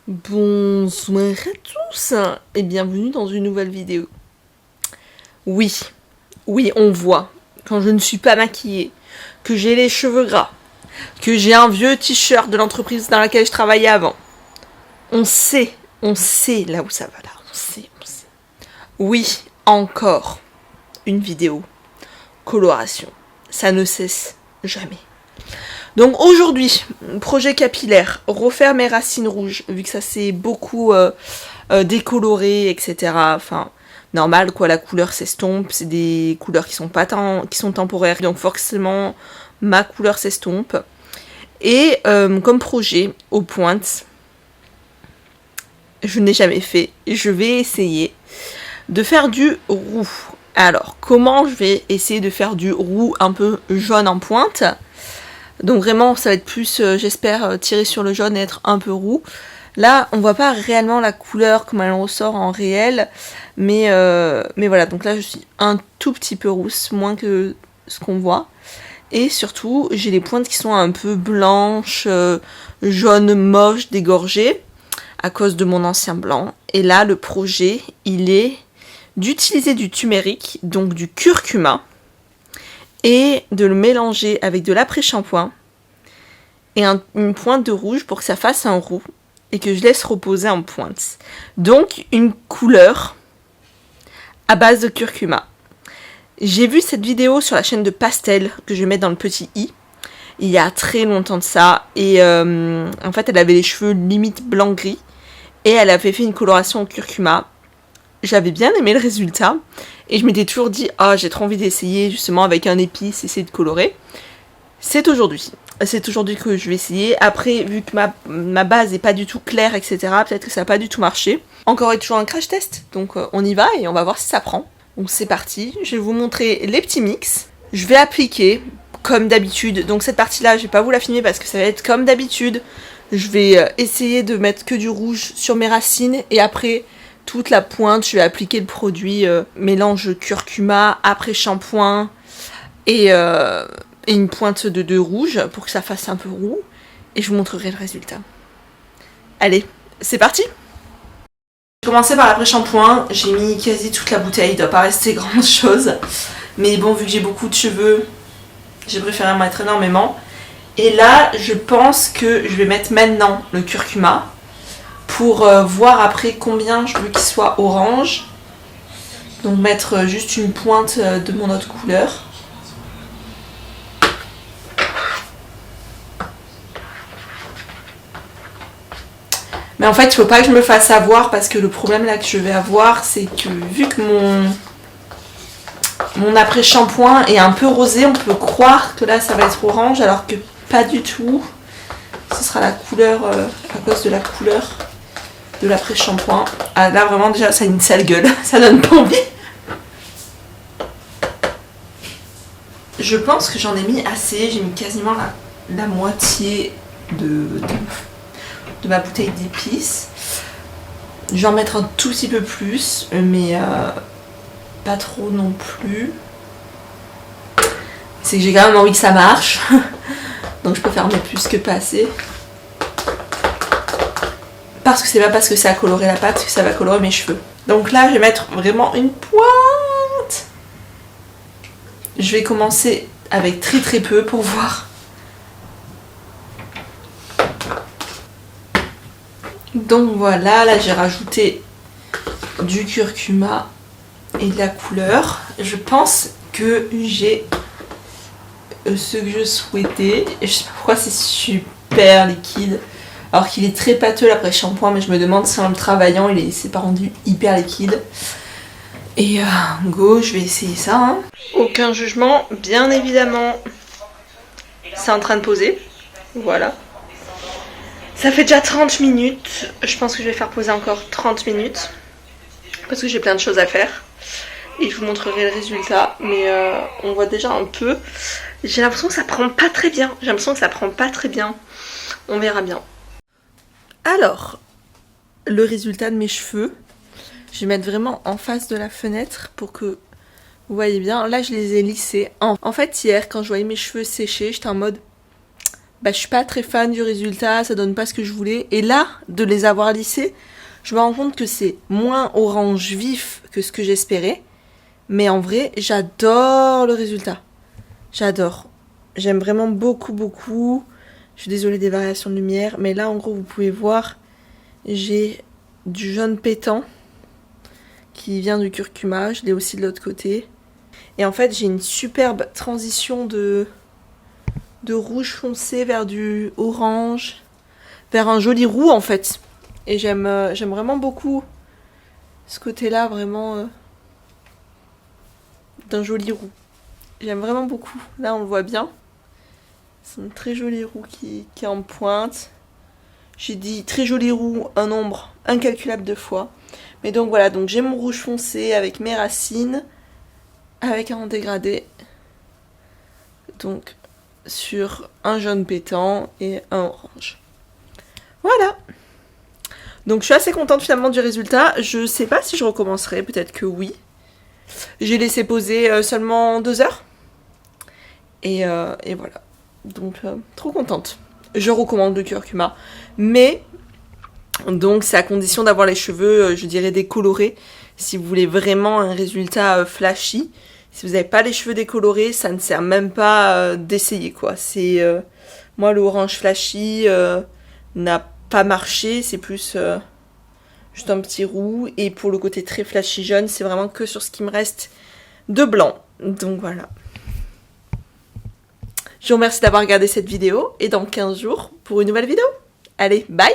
Bonsoir à tous et bienvenue dans une nouvelle vidéo. Oui, on voit, quand je ne suis pas maquillée, que j'ai les cheveux gras, que j'ai un vieux t-shirt de l'entreprise dans laquelle je travaillais avant. On sait là où ça va là, on sait. Oui, encore une vidéo coloration, ça ne cesse jamais. Donc aujourd'hui, projet capillaire, refaire mes racines rouges, vu que ça s'est beaucoup décoloré, etc. Enfin, normal quoi, la couleur s'estompe, c'est des couleurs qui sont temporaires, donc forcément ma couleur s'estompe. Et comme projet, aux pointes, je n'ai jamais fait, je vais essayer de faire du roux. Alors, comment je vais essayer de faire du roux un peu jaune en pointe ? Donc vraiment, ça va être plus, j'espère, tirer sur le jaune et être un peu roux. Là, on voit pas réellement la couleur comme elle ressort en réel. Mais voilà, donc là, je suis un tout petit peu rousse, moins que ce qu'on voit. Et surtout, j'ai les pointes qui sont un peu blanches, jaune moche, dégorgées, à cause de mon ancien blanc. Et là, le projet, il est d'utiliser du turmeric, donc du curcuma, et de le mélanger avec de l'après-shampoing et une pointe de rouge pour que ça fasse un roux et que je laisse reposer en pointe. Donc une couleur à base de curcuma. J'ai vu cette vidéo sur la chaîne de Pastel que je vais mettre dans le petit i il y a très longtemps de ça et en fait elle avait les cheveux limite blanc-gris et elle avait fait une coloration au curcuma. J'avais bien aimé le résultat et je m'étais toujours dit j'ai trop envie d'essayer justement avec un épice, essayer de colorer. C'est aujourd'hui que je vais essayer. Après, vu que ma base est pas du tout claire, etc., peut-être que ça va pas du tout marcher. Encore et toujours un crash test, donc on y va et on va voir si ça prend. Donc c'est parti, je vais vous montrer les petits mix. Je vais appliquer comme d'habitude, donc cette partie-là, je vais pas vous la filmer parce que ça va être comme d'habitude. Je vais essayer de mettre que du rouge sur mes racines et après toute la pointe, je vais appliquer le produit mélange curcuma, après shampoing et une pointe de rouge pour que ça fasse un peu roux. Et je vous montrerai le résultat. Allez, c'est parti! J'ai commencé par l'après-shampoing. J'ai mis quasi toute la bouteille. Il doit pas rester grand chose. Mais bon, vu que j'ai beaucoup de cheveux, j'ai préféré en mettre énormément. Et là, je pense que je vais mettre maintenant le curcuma pour voir après combien je veux qu'il soit orange. Donc mettre juste une pointe de mon autre couleur. Mais en fait, il faut pas que je me fasse avoir parce que le problème là que je vais avoir, c'est que vu que mon après-shampoing est un peu rosé, on peut croire que là ça va être orange alors que pas du tout. Ce sera la couleur à cause de la couleur de l'après-shampoing. Ah là vraiment déjà ça a une sale gueule, ça donne pas envie. Je pense que j'en ai mis assez, j'ai mis quasiment la moitié de ma bouteille d'épices. Je vais en mettre un tout petit peu plus, mais pas trop non plus. C'est que j'ai quand même envie que ça marche. Donc je préfère mettre plus que pas assez. Parce que c'est pas parce que ça a coloré la pâte que ça va colorer mes cheveux. Donc là, je vais mettre vraiment une pointe. Je vais commencer avec très très peu pour voir. Donc voilà, là j'ai rajouté du curcuma et de la couleur. Je pense que j'ai ce que je souhaitais. Et je sais pas pourquoi c'est super liquide. Alors qu'il est très pâteux l'après-shampoing, mais je me demande si en le travaillant, il s'est pas rendu hyper liquide. Et go, je vais essayer ça. Hein. Aucun jugement, bien évidemment. C'est en train de poser. Voilà. Ça fait déjà 30 minutes. Je pense que je vais faire poser encore 30 minutes. Parce que j'ai plein de choses à faire. Et je vous montrerai le résultat. Mais on voit déjà un peu. J'ai l'impression que ça prend pas très bien. On verra bien. Alors, le résultat de mes cheveux. Je vais mettre vraiment en face de la fenêtre pour que vous voyez bien. Là, je les ai lissés. En fait, hier, quand je voyais mes cheveux sécher, j'étais en mode... bah, je suis pas très fan du résultat, ça donne pas ce que je voulais. Et là, de les avoir lissés, je me rends compte que c'est moins orange vif que ce que j'espérais. Mais en vrai, j'adore le résultat. J'adore. J'aime vraiment beaucoup, beaucoup. Je suis désolée des variations de lumière. Mais là, en gros, vous pouvez voir, j'ai du jaune pétant qui vient du curcuma. Je l'ai aussi de l'autre côté. Et en fait, j'ai une superbe transition de rouge foncé vers du orange, vers un joli roux en fait. Et j'aime vraiment beaucoup ce côté-là, vraiment d'un joli roux. J'aime vraiment beaucoup. Là, on le voit bien. C'est un très joli roux qui est en pointe. J'ai dit très joli roux, un nombre incalculable de fois. Mais donc voilà, donc j'ai mon rouge foncé avec mes racines, avec un dégradé. Donc sur un jaune pétant et un orange. Voilà. Donc je suis assez contente finalement du résultat. Je sais pas si je recommencerai, peut-être que oui. J'ai laissé poser seulement 2 heures. Et voilà. Donc trop contente. Je recommande le curcuma. Mais donc c'est à condition d'avoir les cheveux, je dirais, décolorés. Si vous voulez vraiment un résultat flashy. Si vous n'avez pas les cheveux décolorés, ça ne sert même pas d'essayer quoi. C'est moi le orange flashy n'a pas marché, c'est plus juste un petit roux. Et pour le côté très flashy jaune, c'est vraiment que sur ce qui me reste de blanc. Donc voilà. Je vous remercie d'avoir regardé cette vidéo et dans 15 jours pour une nouvelle vidéo. Allez, bye!